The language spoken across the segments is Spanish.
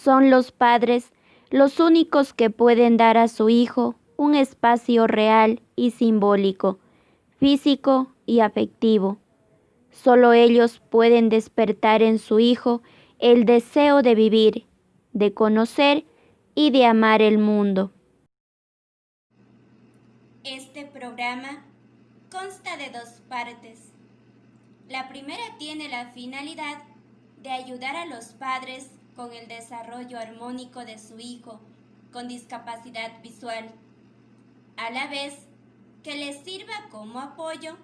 Son los padres los únicos que pueden dar a su hijo un espacio real y simbólico, físico y afectivo. Solo ellos pueden despertar en su hijo el deseo de vivir, de conocer y de amar el mundo. Este programa consta de dos partes. La primera tiene la finalidad de ayudar a los padres con el desarrollo armónico de su hijo con discapacidad visual, a la vez que les sirva como apoyo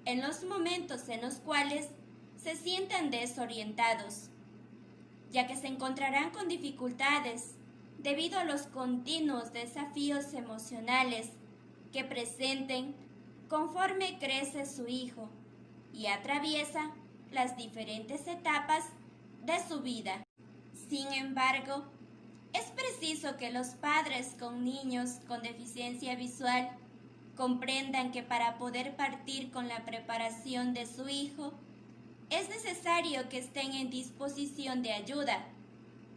en los momentos en los cuales se sientan desorientados, ya que se encontrarán con dificultades debido a los continuos desafíos emocionales que presenten conforme crece su hijo y atraviesa las diferentes etapas de su vida. Sin embargo, es preciso que los padres con niños con deficiencia visual comprendan que para poder partir con la preparación de su hijo, es necesario que estén en disposición de ayuda,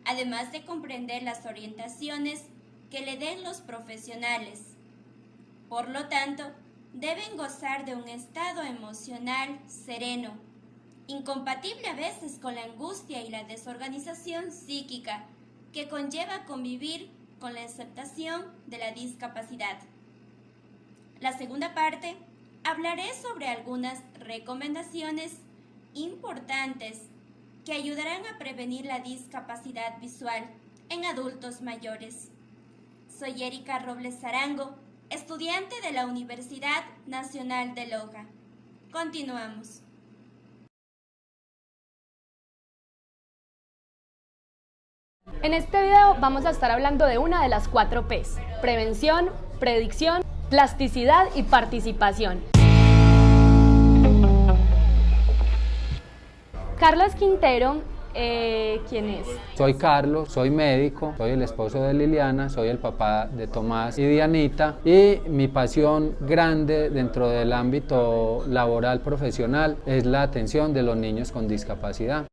además de comprender las orientaciones que le den los profesionales. Por lo tanto, deben gozar de un estado emocional sereno, incompatible a veces con la angustia y la desorganización psíquica que conlleva convivir con la aceptación de la discapacidad. La segunda parte, hablaré sobre algunas recomendaciones importantes que ayudarán a prevenir la discapacidad visual en adultos mayores. Soy Erika Robles Arango, estudiante de la Universidad Nacional de Loja. Continuamos. En este video vamos a estar hablando de una de las 4 P's: prevención, predicción, plasticidad y participación. Carlos Quintero, ¿quién es? Soy Carlos, soy médico, soy el esposo de Liliana, soy el papá de Tomás y Dianita, y mi pasión grande dentro del ámbito laboral profesional es la atención de los niños con discapacidad.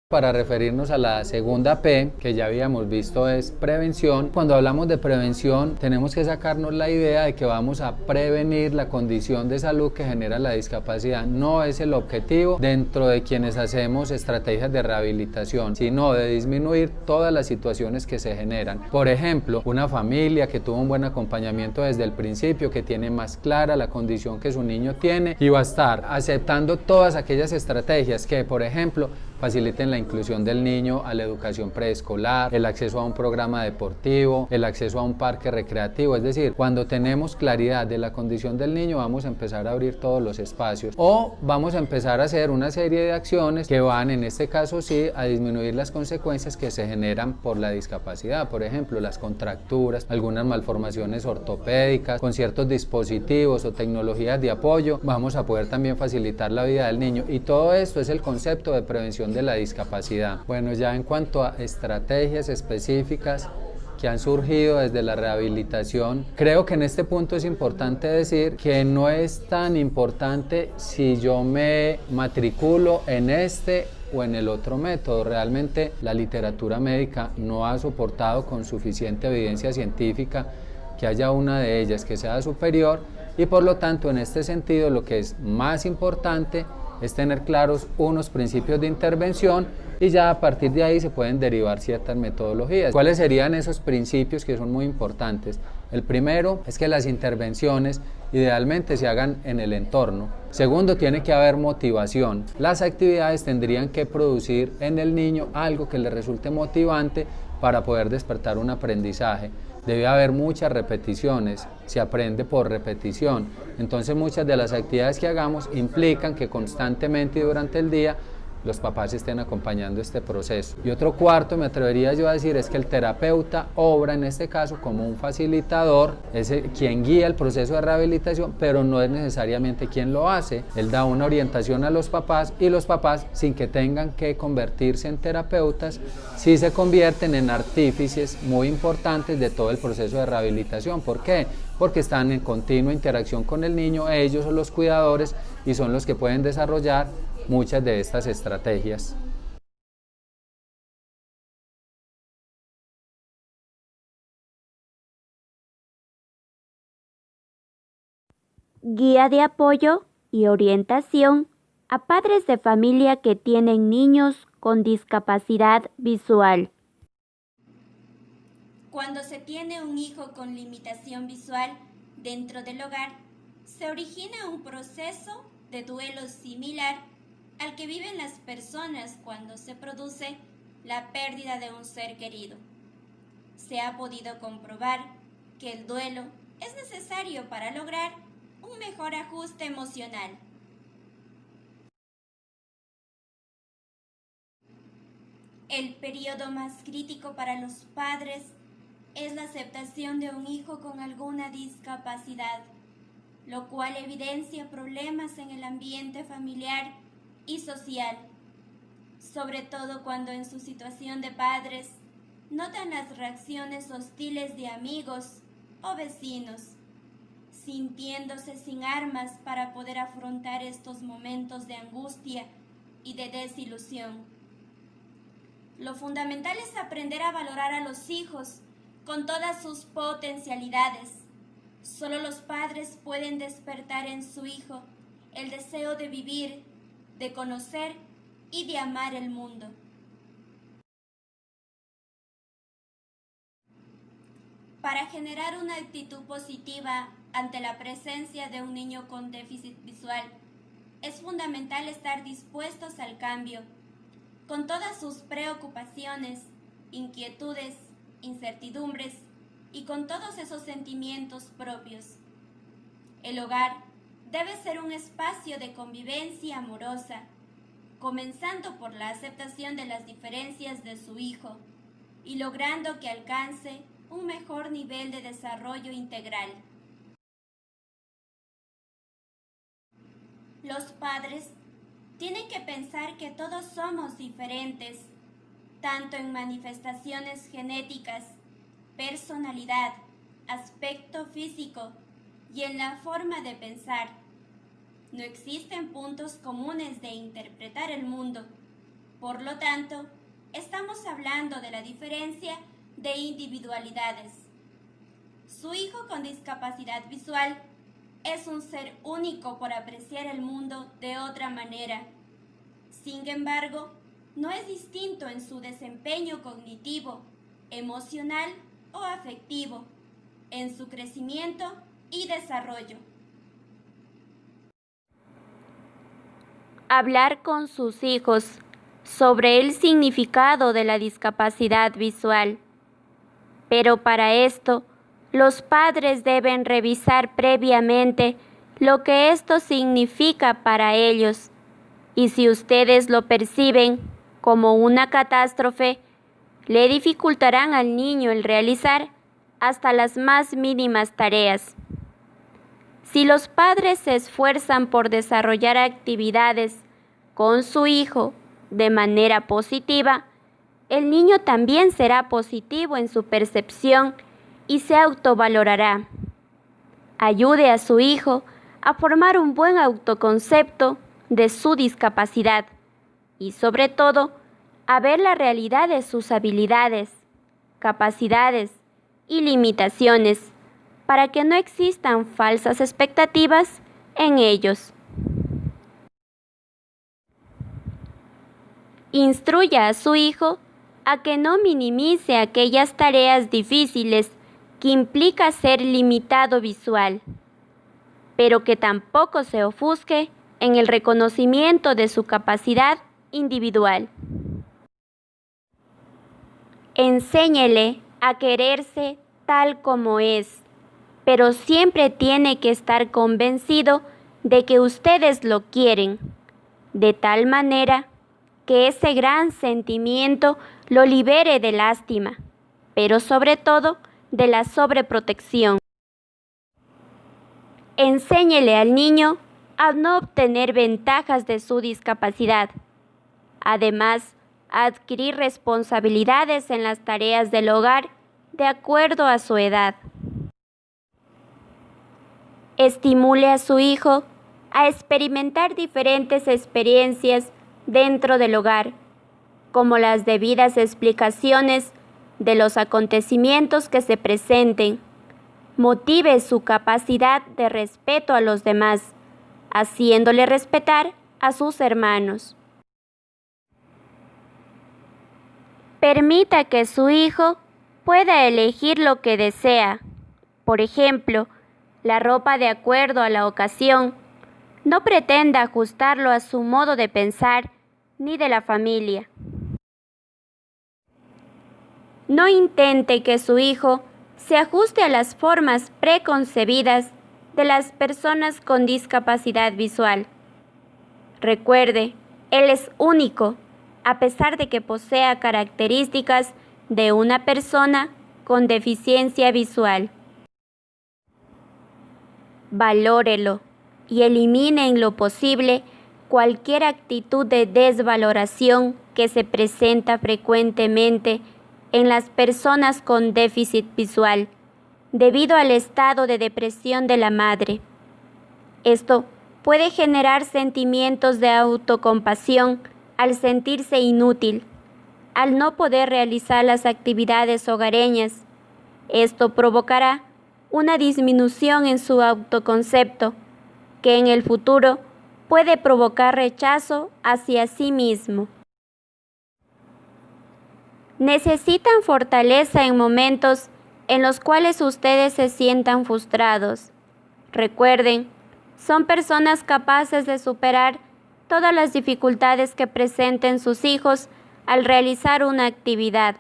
Para referirnos a la segunda P, que ya habíamos visto, es prevención. Cuando hablamos de prevención, tenemos que sacarnos la idea de que vamos a prevenir la condición de salud que genera la discapacidad. No es el objetivo dentro de quienes hacemos estrategias de rehabilitación, sino de disminuir todas las situaciones que se generan. Por ejemplo, una familia que tuvo un buen acompañamiento desde el principio, que tiene más clara la condición que su niño tiene y va a estar aceptando todas aquellas estrategias que, por ejemplo, faciliten la inclusión del niño a la educación preescolar, el acceso a un programa deportivo, el acceso a un parque recreativo. Es decir, cuando tenemos claridad de la condición del niño, vamos a empezar a abrir todos los espacios, o vamos a empezar a hacer una serie de acciones que van, en este caso sí, a disminuir las consecuencias que se generan por la discapacidad. Por ejemplo, las contracturas, algunas malformaciones ortopédicas. Con ciertos dispositivos o tecnologías de apoyo vamos a poder también facilitar la vida del niño, y todo esto es el concepto de prevención de la discapacidad. Bueno, ya en cuanto a estrategias específicas que han surgido desde la rehabilitación, creo que en este punto es importante decir que no es tan importante si yo me matriculo en este o en el otro método. Realmente la literatura médica no ha soportado con suficiente evidencia científica que haya una de ellas que sea superior, y por lo tanto, en este sentido, lo que es más importante es tener claros unos principios de intervención, y ya a partir de ahí se pueden derivar ciertas metodologías. ¿Cuáles serían esos principios que son muy importantes? El primero es que las intervenciones idealmente se hagan en el entorno. Segundo, tiene que haber motivación. Las actividades tendrían que producir en el niño algo que le resulte motivante para poder despertar un aprendizaje. Debe haber muchas repeticiones, se aprende por repetición. Entonces muchas de las actividades que hagamos implican que constantemente y durante el día los papás estén acompañando este proceso. Y otro cuarto, me atrevería yo a decir, es que el terapeuta obra en este caso como un facilitador, es quien guía el proceso de rehabilitación, pero no es necesariamente quien lo hace. Él da una orientación a los papás, y los papás, sin que tengan que convertirse en terapeutas, sí se convierten en artífices muy importantes de todo el proceso de rehabilitación. ¿Por qué? Porque están en continua interacción con el niño, ellos son los cuidadores y son los que pueden desarrollar muchas de estas estrategias. guía de apoyo y orientación a padres de familia que tienen niños con discapacidad visual. Cuando se tiene un hijo con limitación visual dentro del hogar, se origina un proceso de duelo similar al que viven las personas cuando se produce la pérdida de un ser querido. Se ha podido comprobar que el duelo es necesario para lograr un mejor ajuste emocional. El periodo más crítico para los padres es la aceptación de un hijo con alguna discapacidad, lo cual evidencia problemas en el ambiente familiar y social, sobre todo cuando en su situación de padres notan las reacciones hostiles de amigos o vecinos, sintiéndose sin armas para poder afrontar estos momentos de angustia y de desilusión. Lo fundamental es aprender a valorar a los hijos con todas sus potencialidades. Solo los padres pueden despertar en su hijo el deseo de vivir, de conocer y de amar el mundo. Para generar una actitud positiva ante la presencia de un niño con déficit visual, es fundamental estar dispuestos al cambio, con todas sus preocupaciones, inquietudes, incertidumbres y con todos esos sentimientos propios. El hogar debe ser un espacio de convivencia amorosa, comenzando por la aceptación de las diferencias de su hijo y logrando que alcance un mejor nivel de desarrollo integral. Los padres tienen que pensar que todos somos diferentes, tanto en manifestaciones genéticas, personalidad, aspecto físico y en la forma de pensar. No existen puntos comunes de interpretar el mundo. Por lo tanto, estamos hablando de la diferencia de individualidades. Su hijo con discapacidad visual es un ser único por apreciar el mundo de otra manera. Sin embargo, no es distinto en su desempeño cognitivo, emocional o afectivo, en su crecimiento y desarrollo. Hablar con sus hijos sobre el significado de la discapacidad visual. Pero para esto, los padres deben revisar previamente lo que esto significa para ellos. Y si ustedes lo perciben como una catástrofe, le dificultarán al niño el realizar hasta las más mínimas tareas. Si los padres se esfuerzan por desarrollar actividades con su hijo de manera positiva, el niño también será positivo en su percepción y se autovalorará. Ayude a su hijo a formar un buen autoconcepto de su discapacidad y, sobre todo, a ver la realidad de sus habilidades, capacidades y limitaciones para que no existan falsas expectativas en ellos. Instruya a su hijo a que no minimice aquellas tareas difíciles que implica ser limitado visual, pero que tampoco se ofusque en el reconocimiento de su capacidad individual. Enséñele a quererse tal como es, pero siempre tiene que estar convencido de que ustedes lo quieren, de tal manera que ese gran sentimiento lo libere de lástima, pero sobre todo de la sobreprotección. Enséñele al niño a no obtener ventajas de su discapacidad. Además, a adquirir responsabilidades en las tareas del hogar de acuerdo a su edad. Estimule a su hijo a experimentar diferentes experiencias dentro del hogar, como las debidas explicaciones de los acontecimientos que se presenten, motive su capacidad de respeto a los demás, haciéndole respetar a sus hermanos. Permita que su hijo pueda elegir lo que desea, por ejemplo, la ropa de acuerdo a la ocasión. No pretenda ajustarlo a su modo de pensar ni de la familia. No intente que su hijo se ajuste a las formas preconcebidas de las personas con discapacidad visual. Recuerde, él es único, a pesar de que posea características de una persona con deficiencia visual. Valórelo y elimine en lo posible cualquier actitud de desvaloración que se presenta frecuentemente en las personas con déficit visual, debido al estado de depresión de la madre. Esto puede generar sentimientos de autocompasión al sentirse inútil, al no poder realizar las actividades hogareñas. Esto provocará una disminución en su autoconcepto, que en el futuro puede provocar rechazo hacia sí mismo. Necesitan fortaleza en momentos en los cuales ustedes se sientan frustrados. Recuerden, son personas capaces de superar todas las dificultades que presenten sus hijos al realizar una actividad.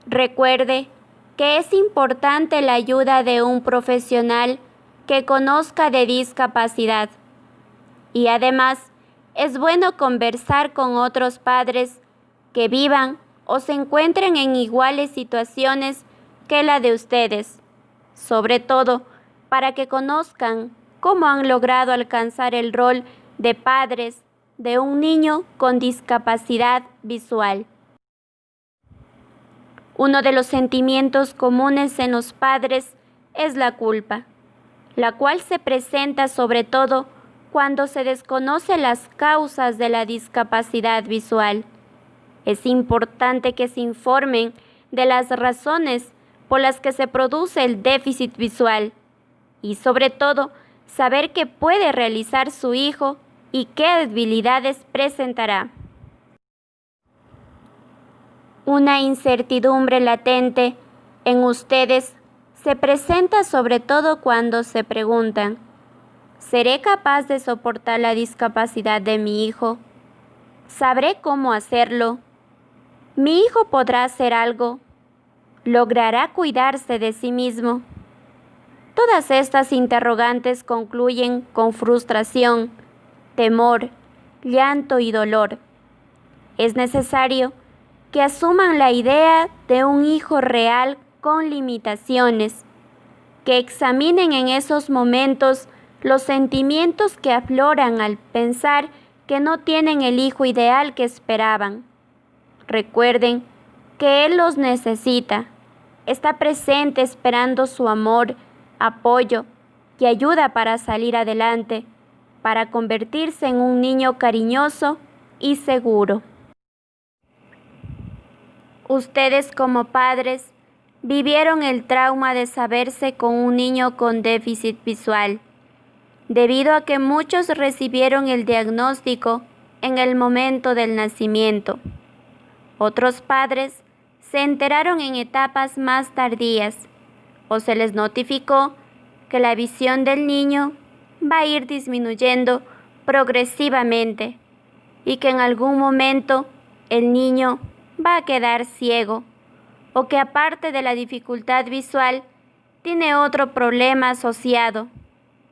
Recuerde que es importante la ayuda de un profesional que conozca de discapacidad, y además es bueno conversar con otros padres que vivan o se encuentren en iguales situaciones que la de ustedes, sobre todo para que conozcan cómo han logrado alcanzar el rol de padres de un niño con discapacidad visual. Uno de los sentimientos comunes en los padres es la culpa, la cual se presenta sobre todo cuando se desconocen las causas de la discapacidad visual. Es importante que se informen de las razones por las que se produce el déficit visual y sobre todo saber qué puede realizar su hijo y qué habilidades presentará. Una incertidumbre latente en ustedes se presenta sobre todo cuando se preguntan: ¿seré capaz de soportar la discapacidad de mi hijo? ¿Sabré cómo hacerlo? ¿Mi hijo podrá hacer algo? ¿Logrará cuidarse de sí mismo? Todas estas interrogantes concluyen con frustración, temor, llanto y dolor. Es necesario que asuman la idea de un hijo real con limitaciones, que examinen en esos momentos los sentimientos que afloran al pensar que no tienen el hijo ideal que esperaban. Recuerden que él los necesita, está presente esperando su amor, apoyo y ayuda para salir adelante, para convertirse en un niño cariñoso y seguro. Ustedes como padres vivieron el trauma de saberse con un niño con déficit visual, debido a que muchos recibieron el diagnóstico en el momento del nacimiento. Otros padres se enteraron en etapas más tardías o se les notificó que la visión del niño va a ir disminuyendo progresivamente y que en algún momento el niño va a quedar ciego, o que aparte de la dificultad visual tiene otro problema asociado,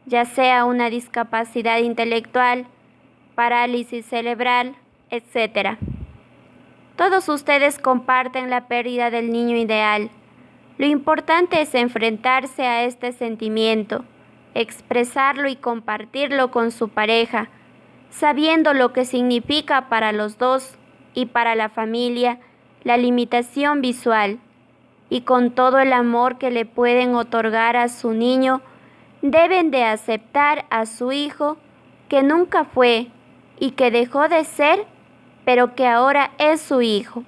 ya sea una discapacidad intelectual, parálisis cerebral, etc. Todos ustedes comparten la pérdida del niño ideal. Lo importante es enfrentarse a este sentimiento, expresarlo y compartirlo con su pareja, sabiendo lo que significa para los dos y para la familia la limitación visual, y con todo el amor que le pueden otorgar a su niño, deben de aceptar a su hijo que nunca fue y que dejó de ser, pero que ahora es su hijo.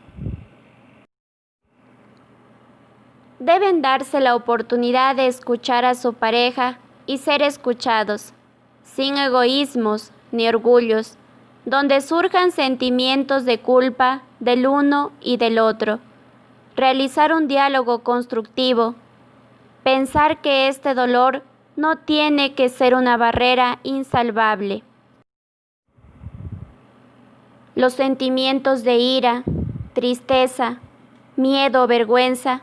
deben darse la oportunidad de escuchar a su pareja y ser escuchados, sin egoísmos ni orgullos, donde surjan sentimientos de culpa del uno y del otro. Realizar un diálogo constructivo. Pensar que este dolor no tiene que ser una barrera insalvable. Los sentimientos de ira, tristeza, miedo o vergüenza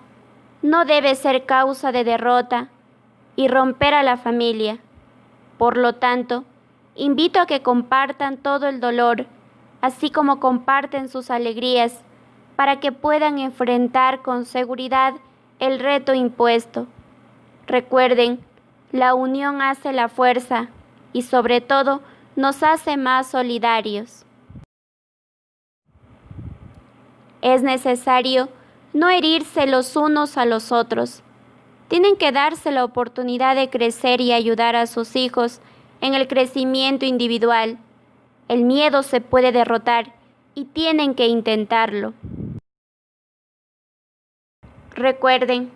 no debe ser causa de derrota y romper a la familia. Por lo tanto, invito a que compartan todo el dolor, así como comparten sus alegrías, para que puedan enfrentar con seguridad el reto impuesto. Recuerden, la unión hace la fuerza y sobre todo nos hace más solidarios. Es necesario no herirse los unos a los otros. Tienen que darse la oportunidad de crecer y ayudar a sus hijos en el crecimiento individual. El miedo se puede derrotar y tienen que intentarlo. Recuerden,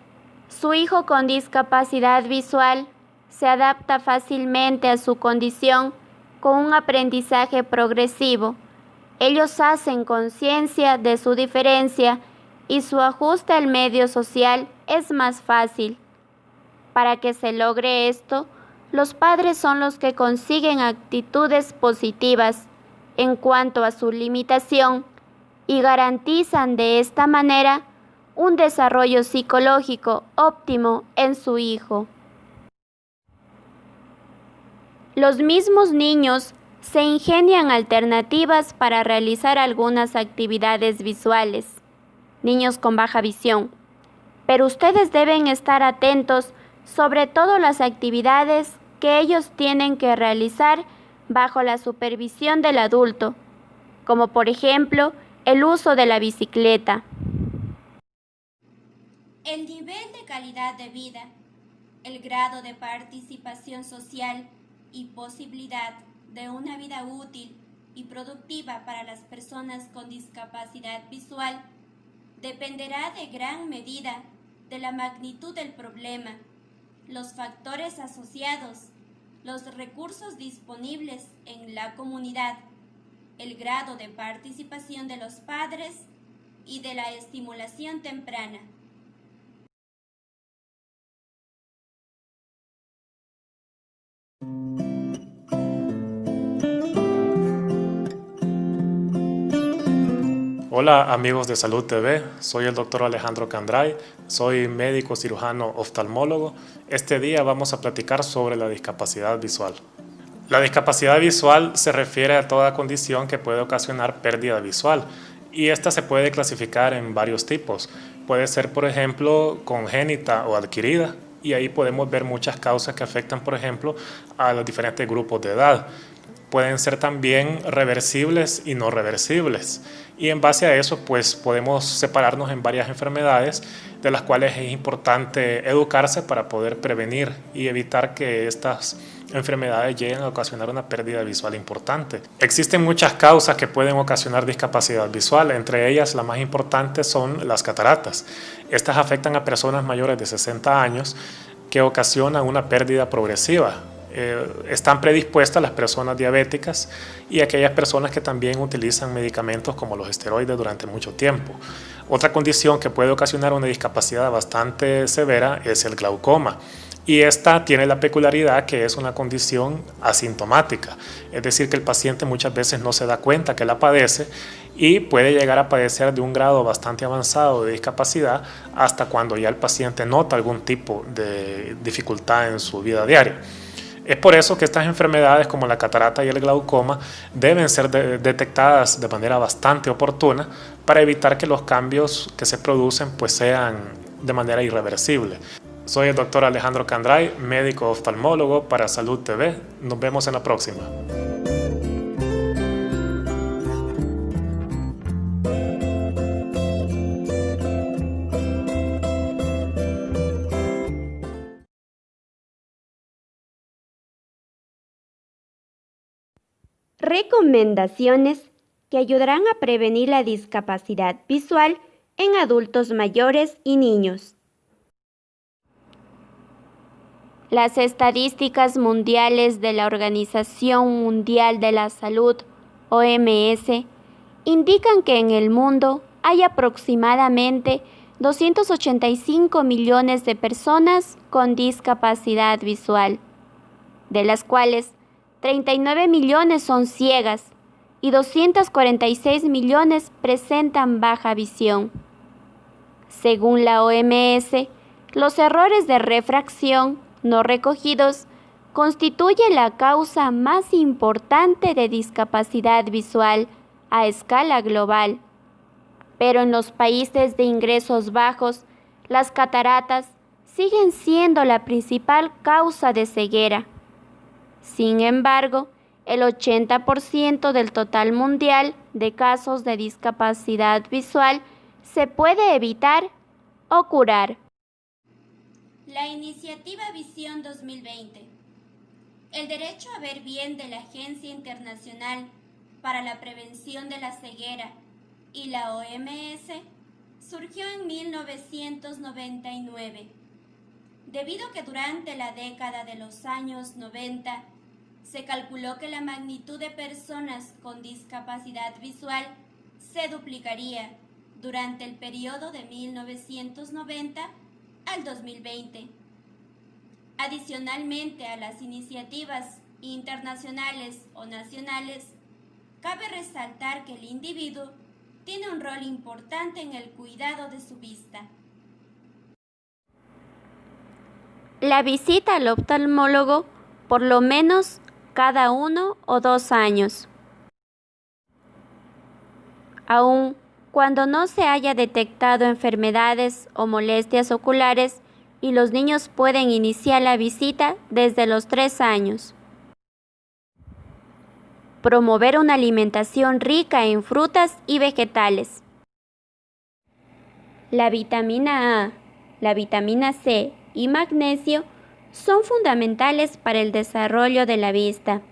su hijo con discapacidad visual se adapta fácilmente a su condición con un aprendizaje progresivo. Ellos hacen conciencia de su diferencia y su ajuste al medio social es más fácil. Para que se logre esto, los padres son los que consiguen actitudes positivas en cuanto a su limitación y garantizan de esta manera un desarrollo psicológico óptimo en su hijo. Los mismos niños se ingenian alternativas para realizar algunas actividades visuales, niños con baja visión, pero ustedes deben estar atentos sobre todo las actividades que ellos tienen que realizar bajo la supervisión del adulto, como por ejemplo el uso de la bicicleta. El nivel de calidad de vida, el grado de participación social y posibilidad de una vida útil y productiva para las personas con discapacidad visual dependerá de gran medida de la magnitud del problema, los factores asociados, los recursos disponibles en la comunidad, el grado de participación de los padres y de la estimulación temprana. Hola amigos de Salud TV, soy el doctor Alejandro Candray, soy médico cirujano oftalmólogo. Este día vamos a platicar sobre la discapacidad visual. La discapacidad visual se refiere a toda condición que puede ocasionar pérdida visual y esta se puede clasificar en varios tipos. Puede ser, por ejemplo, congénita o adquirida y ahí podemos ver muchas causas que afectan, por ejemplo, a los diferentes grupos de edad. Pueden ser también reversibles y no reversibles. Y en base a eso, pues podemos separarnos en varias enfermedades de las cuales es importante educarse para poder prevenir y evitar que estas enfermedades lleguen a ocasionar una pérdida visual importante. Existen muchas causas que pueden ocasionar discapacidad visual, entre ellas las más importantes son las cataratas. Estas afectan a personas mayores de 60 años que ocasionan una pérdida progresiva. Están predispuestas las personas diabéticas y aquellas personas que también utilizan medicamentos como los esteroides durante mucho tiempo. Otra condición que puede ocasionar una discapacidad bastante severa es el glaucoma. Y esta tiene la peculiaridad que es una condición asintomática, es decir, que el paciente muchas veces no se da cuenta que la padece y puede llegar a padecer de un grado bastante avanzado de discapacidad hasta cuando ya el paciente nota algún tipo de dificultad en su vida diaria. Es por eso que estas enfermedades como la catarata y el glaucoma deben ser detectadas de manera bastante oportuna para evitar que los cambios que se producen pues sean de manera irreversible. Soy el doctor Alejandro Candray, médico oftalmólogo para Salud TV. Nos vemos en la próxima. Recomendaciones que ayudarán a prevenir la discapacidad visual en adultos mayores y niños. Las estadísticas mundiales de la Organización Mundial de la Salud, OMS, indican que en el mundo hay aproximadamente 285 millones de personas con discapacidad visual, de las cuales 39 millones son ciegas y 246 millones presentan baja visión. Según la OMS, los errores de refracción no recogidos constituyen la causa más importante de discapacidad visual a escala global. Pero en los países de ingresos bajos, las cataratas siguen siendo la principal causa de ceguera. Sin embargo, el 80% del total mundial de casos de discapacidad visual se puede evitar o curar. La iniciativa Visión 2020. El derecho a ver bien de la Agencia Internacional para la Prevención de la Ceguera y la OMS surgió en 1999, debido a que durante la década de los años 90 se calculó que la magnitud de personas con discapacidad visual se duplicaría durante el periodo de 1990 al 2020. Adicionalmente a las iniciativas internacionales o nacionales, cabe resaltar que el individuo tiene un rol importante en el cuidado de su vista. La visita al oftalmólogo por lo menos cada 1 o 2 años. Aun cuando no se haya detectado enfermedades o molestias oculares, y los niños pueden iniciar la visita desde los 3 años. Promover una alimentación rica en frutas y vegetales. La vitamina A, la vitamina C y magnesio son fundamentales para el desarrollo de la vista.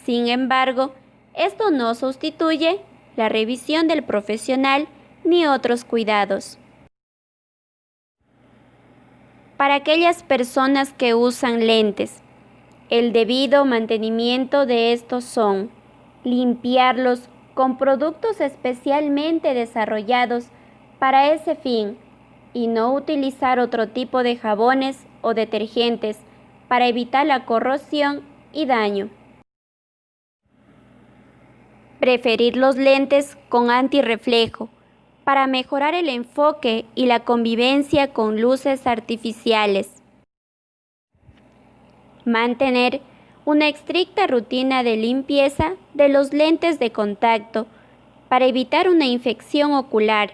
Sin embargo, esto no sustituye la revisión del profesional ni otros cuidados. Para aquellas personas que usan lentes, el debido mantenimiento de estos son limpiarlos con productos especialmente desarrollados para ese fin y no utilizar otro tipo de jabones o detergentes para evitar la corrosión y daño. Preferir los lentes con antirreflejo para mejorar el enfoque y la convivencia con luces artificiales. Mantener una estricta rutina de limpieza de los lentes de contacto para evitar una infección ocular,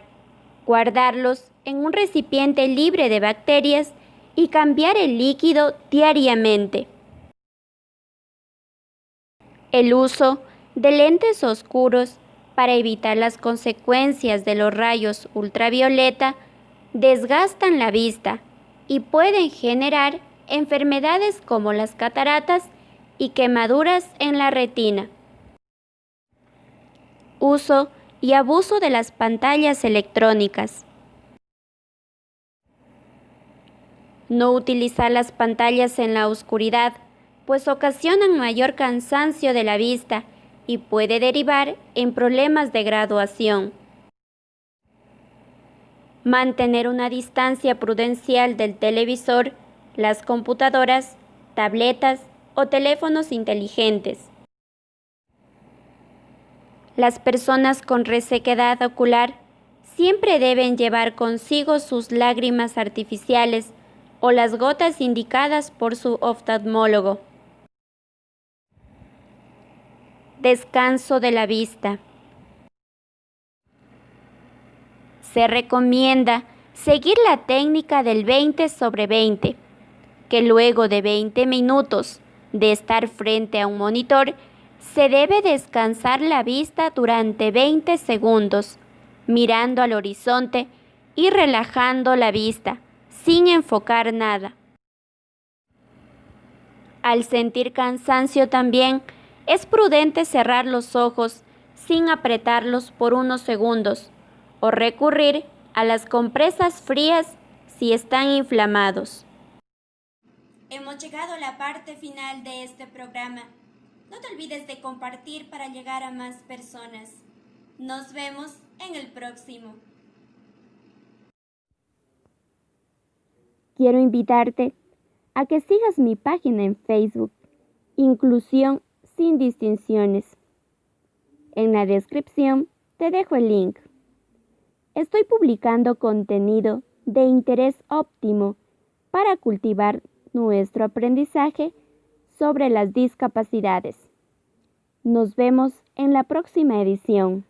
guardarlos en un recipiente libre de bacterias y cambiar el líquido diariamente. El uso de lentes oscuros para evitar las consecuencias de los rayos ultravioleta desgastan la vista y pueden generar enfermedades como las cataratas y quemaduras en la retina. Uso y abuso de las pantallas electrónicas. No utilizar las pantallas en la oscuridad, pues ocasionan mayor cansancio de la vista y puede derivar en problemas de graduación. Mantener una distancia prudencial del televisor, las computadoras, tabletas o teléfonos inteligentes. Las personas con resequedad ocular siempre deben llevar consigo sus lágrimas artificiales o las gotas indicadas por su oftalmólogo. Descanso de la vista. Se recomienda seguir la técnica del 20/20, que luego de 20 minutos de estar frente a un monitor, se debe descansar la vista durante 20 segundos, mirando al horizonte y relajando la vista, sin enfocar nada. Al sentir cansancio también, es prudente cerrar los ojos sin apretarlos por unos segundos o recurrir a las compresas frías si están inflamados. Hemos llegado a la parte final de este programa. No te olvides de compartir para llegar a más personas. Nos vemos en el próximo. Quiero invitarte a que sigas mi página en Facebook, Inclusión sin distinciones. En la descripción te dejo el link. Estoy publicando contenido de interés óptimo para cultivar nuestro aprendizaje sobre las discapacidades. Nos vemos en la próxima edición.